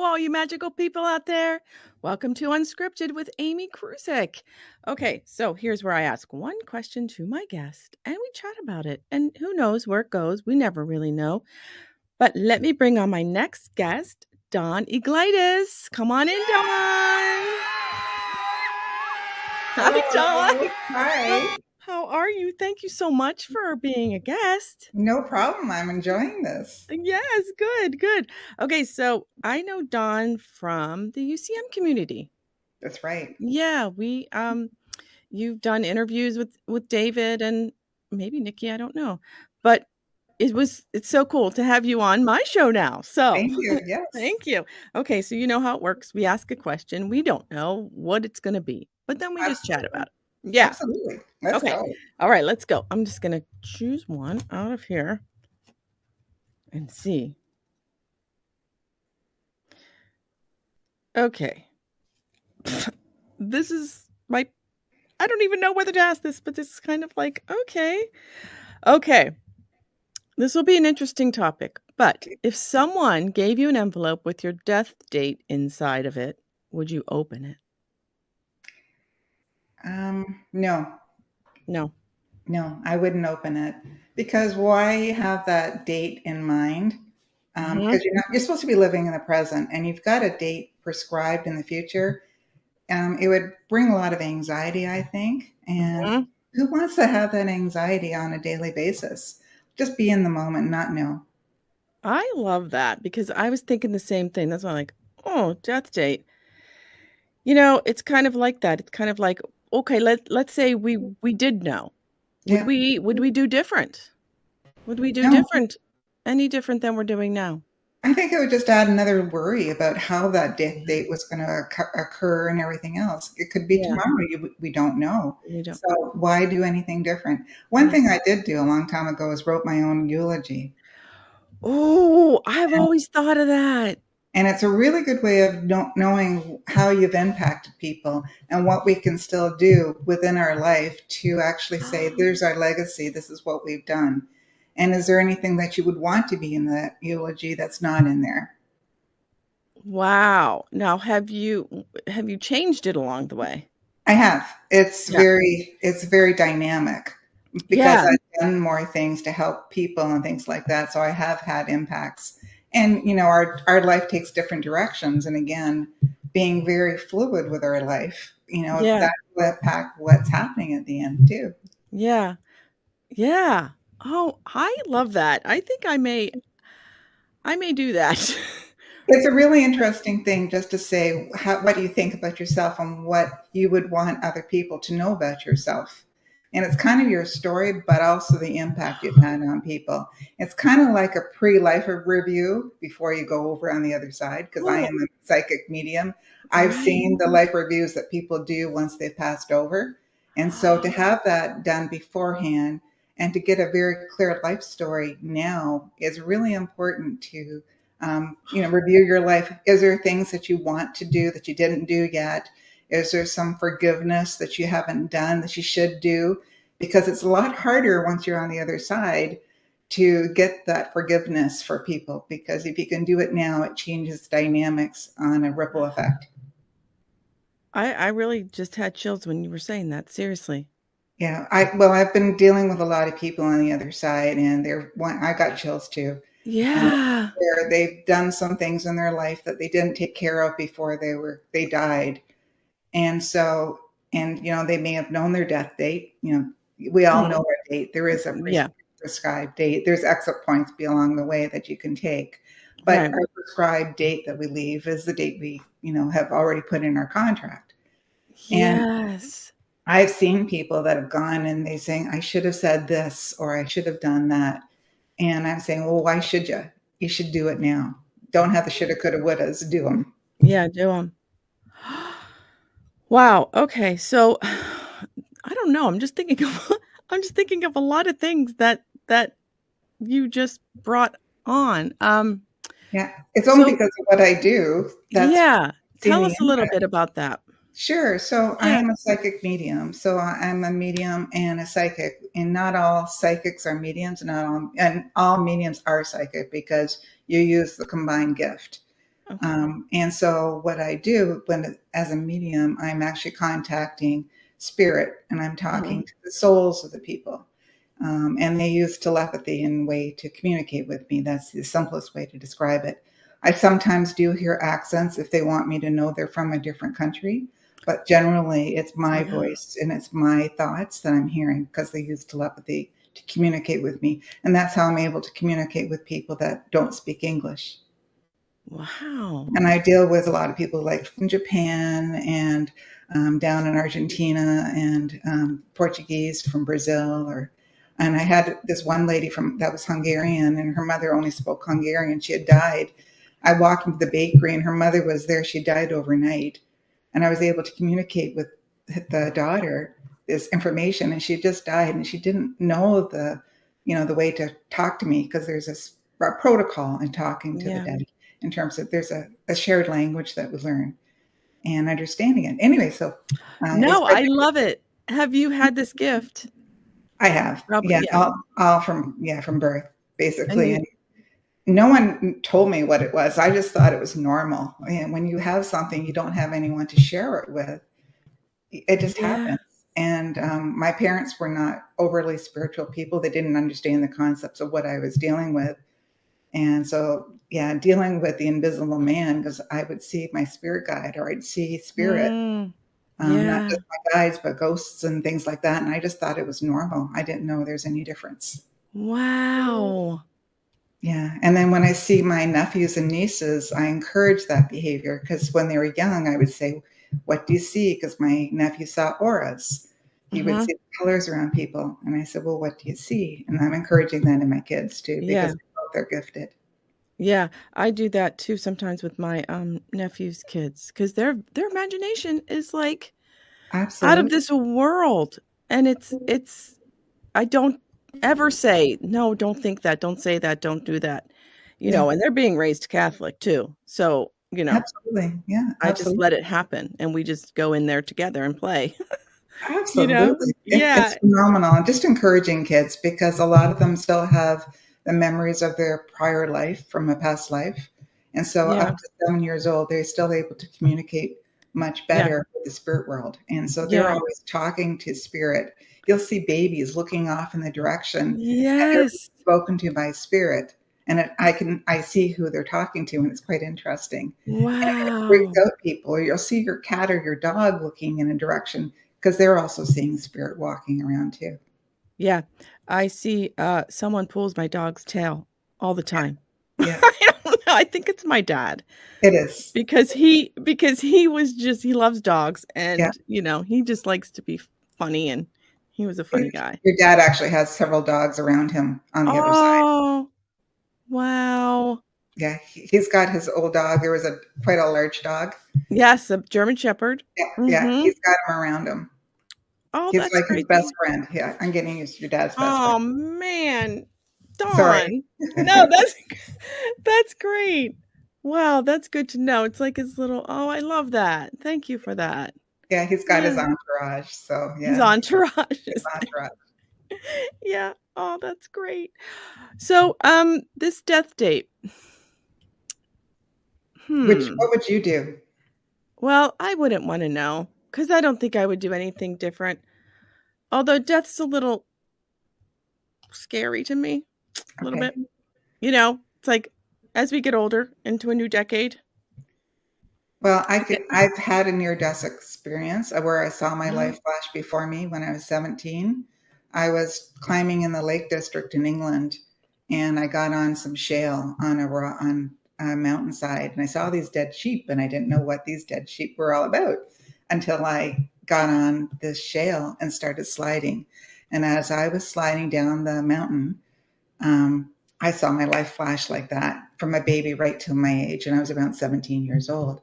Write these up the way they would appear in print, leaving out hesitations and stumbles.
all you magical people out there. Welcome to Unscripted with Amy Kruzic. Okay, so here's where I ask one question to my guest and we chat about it. And who knows where it goes? We never really know. But let me bring on my next guest, Dawn Eglitis. Come on in, Dawn. Hi, Dawn. Hello. Hi. How are you? Thank you so much for being a guest. No problem. I'm enjoying this. Yes, good, good. Okay, so I know Dawn from the UCM community. That's right. Yeah, you've done interviews with David and maybe Nikki, I don't know. But it's so cool to have you on my show now. So, Thank you. Yes. thank you. Okay, so you know how it works. We ask a question. We don't know what it's going to be, but then we just chat Absolutely. about it. Yeah. Absolutely. Let's Okay. go. All right, let's go. I'm just going to choose one out of here and see. Okay. This is I don't even know whether to ask this, but this is kind of like, okay. Okay. This will be an interesting topic, but if someone gave you an envelope with your death date inside of it, would you open it? No, No. I wouldn't open it because why have that date in mind? Mhm. Because you're supposed to be living in the present and you've got a date prescribed in the future. It would bring a lot of anxiety, I think. And Mhm. who wants to have that anxiety on a daily basis? Just be in the moment, not know. I love that because I was thinking the same thing. That's why I'm like, oh, death date. It's kind of like that. It's kind of like, okay, let's say we did know. Would Yeah. we do different? Would we do No, different? Any different than we're doing now? I think it would just add another worry about how that death date was going to occur and everything else. It could be Yeah, tomorrow. We don't know. we don't. So why do anything different? One Yeah. thing I did do a long time ago is wrote my own eulogy. Oh, I've always thought of that. And it's a really good way of knowing how you've impacted people and what we can still do within our life to actually say, there's our legacy. This is what we've done. And is there anything that you would want to be in that eulogy that's not in there? Wow. Now, have you changed it along the way? I have. Yeah. It's very dynamic because Yeah. I've done more things to help people and things like that. So I have had impacts. And our life takes different directions. And again, being very fluid with our life, Yeah. that will impact what's happening at the end too. Yeah. Yeah. Oh, I love that. I think I may do that. It's a really interesting thing just to say, what do you think about yourself and what you would want other people to know about yourself? And it's kind of your story, but also the impact you've had on people. It's kind of like a pre-life review before you go over on the other side, because I Oh, am a psychic medium. I've right. seen the life reviews that people do once they've passed over. And so to have that done beforehand and to get a very clear life story now is really important to review your life. Is there things that you want to do that you didn't do yet? Is there some forgiveness that you haven't done that you should do? Because it's a lot harder once you're on the other side to get that forgiveness for people. Because if you can do it now, it changes dynamics on a ripple effect. I really just had chills when you were saying that. Seriously. Yeah, I've been dealing with a lot of people on the other side, and I got chills too. Um, Yeah. where they've done some things in their life that they didn't take care of before they died. And so, they may have known their death date. We all know Mhm. our date. There is a Yeah. prescribed date. There's exit points along the way that you can take. But Right. our prescribed date that we leave is the date we, have already put in our contract. And Yes. I've seen people that have gone and they saying, I should have said this or I should have done that. And I'm saying, well, why should you? You should do it now. Don't have the shoulda, coulda, wouldas. Do them. Yeah, do 'em. Wow, okay, so, I don't know, I'm just thinking of I'm just thinking of a lot of things that you just brought on, Yeah. It's only so because of what I do that's yeah, seen tell the us a little impact. bit about that. Sure. So I Yeah. am a psychic medium. So I'm a medium and a psychic, and not all psychics are mediums, and all mediums are psychic because you use the combined gift. Okay. And so what I do as a medium, I'm actually contacting spirit and I'm talking Mhm. to the souls of the people. And they use telepathy in a way to communicate with me. That's the simplest way to describe it. I sometimes do hear accents if they want me to know they're from a different country, but generally it's my Yeah. voice and it's my thoughts that I'm hearing because they use telepathy to communicate with me. And that's how I'm able to communicate with people that don't speak English. Wow. And I deal with a lot of people like from Japan and down in Argentina and Portuguese from Brazil. And I had this one lady from that was Hungarian, and her mother only spoke Hungarian. She had died. I walked into the bakery, and her mother was there. She died overnight, and I was able to communicate with the daughter this information, and she just died, and she didn't know the way to talk to me because there's a protocol in talking to the Yeah. dead in terms of there's a shared language that we learn and understanding it. Anyway, so it's No, quite I love it. Have you had this gift? I have, Probably, yeah, yeah. all from birth, And basically, you and no one told me what it was. I just thought it was normal. And when you have something, you don't have anyone to share it with. It just yeah. happens. And my parents were not overly spiritual people. They didn't understand the concepts of what I was dealing with. And so, yeah, dealing with the invisible man, because I would see my spirit guide or I'd see spirit, Mm. not Yeah. just my guides, but ghosts and things like that. And I just thought it was normal. I didn't know there's any difference. Wow. Yeah. And then when I see my nephews and nieces, I encourage that behavior because when they were young, I would say, "What do you see?" Because my nephew saw auras. He would Mhm. see the colors around people. And I said, "Well, what do you see?" And I'm encouraging that in my kids too because Yeah. they're gifted. Yeah, I do that too sometimes with my, nephew's kids, because their imagination is, like, out of Absolutely. this world, and it's I don't ever say, "No, don't think that, don't say that, don't do that," Yeah. and they're being raised Catholic too, so, Absolutely. Yeah, I just absolutely. let it happen, and we just go in there together and play, you know? Absolutely. It's Yeah, phenomenal. And just encouraging kids because a lot of them still have the memories of their prior life from a past life. And so yeah, up to 7 years old, they're still able to communicate much yeah, better with the spirit world. And so they're yeah. always talking to spirit. You'll see babies looking off in the direction and they're being Yes. spoken to by spirit. And I see who they're talking to, and it's quite interesting. And it freaks Wow. out people. Or you'll see your cat or your dog looking in a direction because they're also seeing spirit walking around too. Yeah, I see, someone pulls my dog's tail all the time. Yeah, I don't know, I think it's my dad it is. because he was just he loves dogs Yeah. and, he just likes to be funny, and he was a funny guy. Your dad actually has several dogs around him on the other side. Oh, wow. Yeah, he's got his old dog. There was a quite a large dog. Yes, a German Shepherd. Yeah, yeah, Mhm. he's got him around him. Oh, He's that's like his great to best hear. friend. Yeah, I'm getting used to your dad's best friend. Oh, man. Sorry. Dawn. No, that's that's great. Wow, that's good to know. It's like his little oh, I love that. Thank you for that. Yeah, he's got his Yeah. entourage. So His yeah, entourage his is entourage. yeah. Oh, that's great. So, this death date. Which Hmm. what would you do? Well, I wouldn't wanna know know because I don't think I would do anything different. Although death's a little scary to me, a little Okay. bit. It's like as we get older into a new decade, Well, we get I've had a near-death experience where I saw my uh, life flash before me when I was 17. I was climbing in the Lake District in England, and I got on some shale on a mountainside, and I saw these dead sheep, and I didn't know what these dead sheep were all about until I got on this shale and started sliding. And as I was sliding down the mountain, I saw my life flash like that from a baby right to my age, and I was about 17 years old.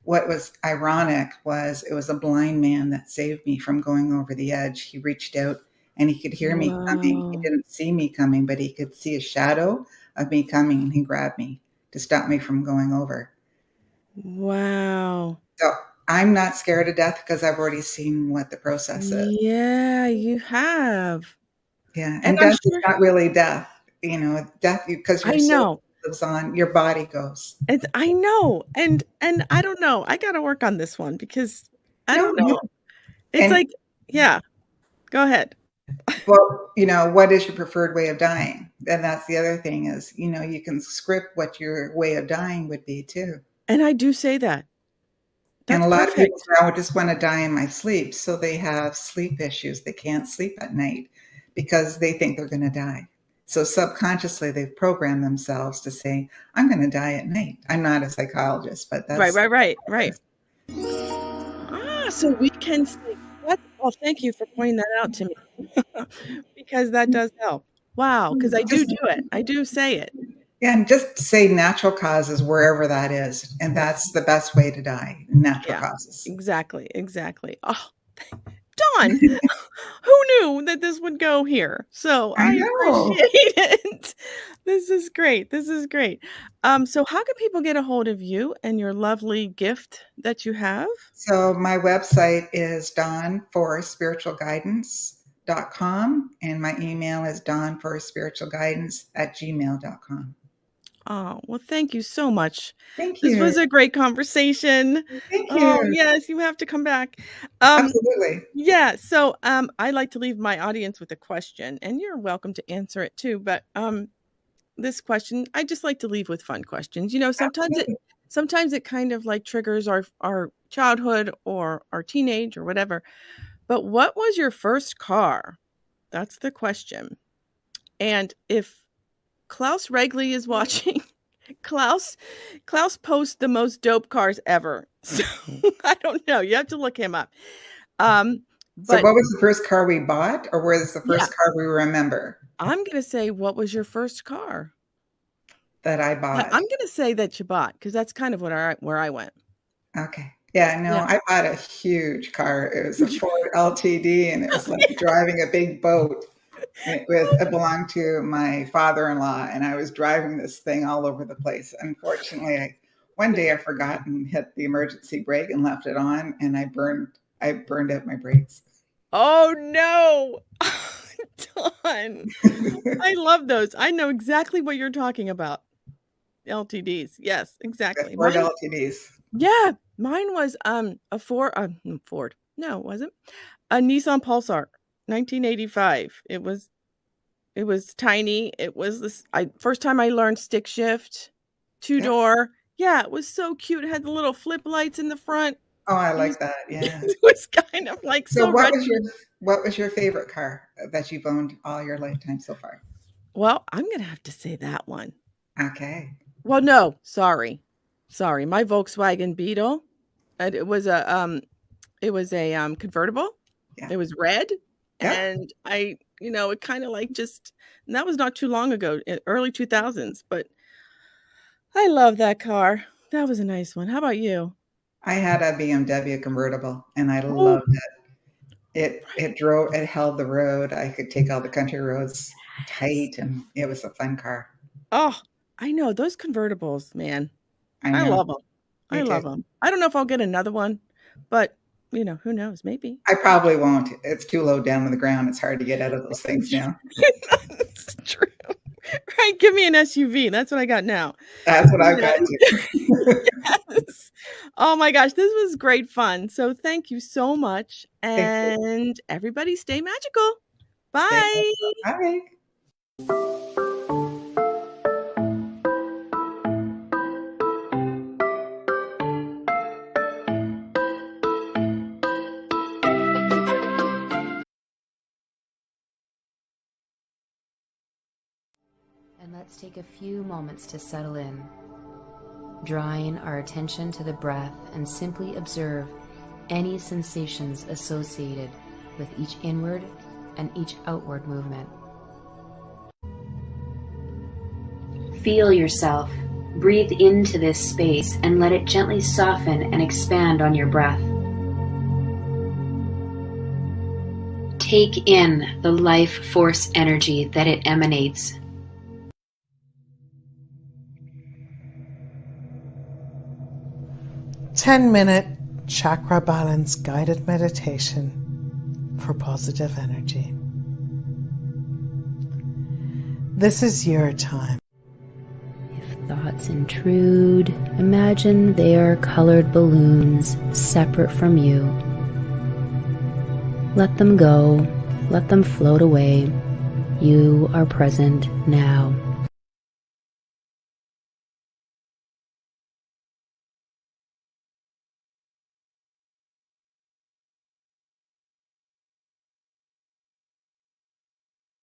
What was ironic was it was a blind man that saved me from going over the edge. He reached out and he could hear me coming. He Whoa. didn't see me coming, but he could see a shadow of me coming and he grabbed me to stop me from going over. Wow. So I'm not scared of death because I've already seen what the process is. Yeah, you have. Yeah. And And I'm death is sure not really death, death because you're I so know. lives on, your body goes. I know, and I don't know, I gotta work on this one because I No, don't no. know. It's And like yeah, go ahead. well, what is your preferred way of dying? And that's the other thing is, you can script what your way of dying would be too. And I do say that. And That's a lot of people perfect. say, I would just want to die in my sleep. So they have sleep issues. They can't sleep at night because they think they're going to die. So subconsciously, they've programmed themselves to say, I'm going to die at night. I'm not a psychologist, but Right, that's right, right, right. So we can say that well, thank you for pointing that out to me because that does help. Wow, because I do just, do it. I do say it. yeah, and just say natural causes wherever that is. And that's the best way to die, natural Yeah, causes. exactly, exactly. Oh, Dawn, who knew that this would go here? So I I know. appreciate it. This is great. This is great. So how can people get a hold of you and your lovely gift that you have? So my website is dawnforspiritualguidance.com and my email is dawnforspiritualguidance@gmail.com. Oh, well, thank you so much. Thank This you. was a great conversation. Thank Oh, you. yes, you have to come back. Um, Absolutely. yeah, so, I like to leave my audience with a question, and you're welcome to answer it too, but, this question, I just like to leave with fun questions. Absolutely. Sometimes it kind of, like, triggers our childhood or our teenage or whatever, but what was your first car? That's the question, and if Klaus Regley is watching, Klaus Klaus posts the most dope cars ever. So, I don't know, you have to look him up. Um, So but what was the first car we bought or was the yeah, first car we remember I'm gonna say, what was your first car? that I But bought? I'm gonna say that you bought because that's kind of what where I went. Okay. Yeah, no, Yeah. I bought a huge car. It was a Ford LTD and it was like driving a big boat. It belonged to my father-in-law, and I was driving this thing all over the place. Unfortunately, one day I forgot and hit the emergency brake and left it on, and I burned out my brakes. Oh, no. Dawn. I love those. I know exactly what you're talking about. LTDs. Yes, The exactly. Ford Mine LTDs. yeah, mine was, a Ford. No, it wasn't. A Nissan Pulsar, 1985. It was tiny. It was this I first time I learned stick shift, Yeah. two-door. Yeah, it was so cute. It had the little flip lights in the front. Oh, I It was like that. Yeah. it was kind of, like, So so retro. what was your favorite car that you've owned all your lifetime so far? Well, I'm gonna have to say that one. Okay. Well, no, sorry. Sorry, my Volkswagen Beetle, and it was a convertible. Yeah. It was red, Yeah. and it kinda, like, just and that was not too long ago, early 2000s, but I love that car. That was a nice one. How about you? I had a BMW convertible and I Oh, loved it. It held the road. I could take all the country roads yes. tight and it was a fun car. Oh, I know, those convertibles, man. I I know. love them. I Me too. love them. I don't know if I'll get another one, but, who knows? Maybe. I probably won't. It's too low down on the ground. It's hard to get out of those things now. It's true. Right, give me an SUV, that's what I got now. That's what I've Yeah. got to. Yes. Oh my gosh, this was great fun. So thank you so much, Thank you. and everybody stay magical. Stay Bye. All right. And let's take a few moments to settle in, drawing our attention to the breath and simply observe any sensations associated with each inward and each outward movement. Feel yourself. Breathe into this space and let it gently soften and expand on your breath. Take in the life force energy that it emanates. Ten-minute chakra balance guided meditation for positive energy. This is your time. If Thoughts intrude. Imagine they are colored balloons separate from you. Let them go. Let them float away. You are present now.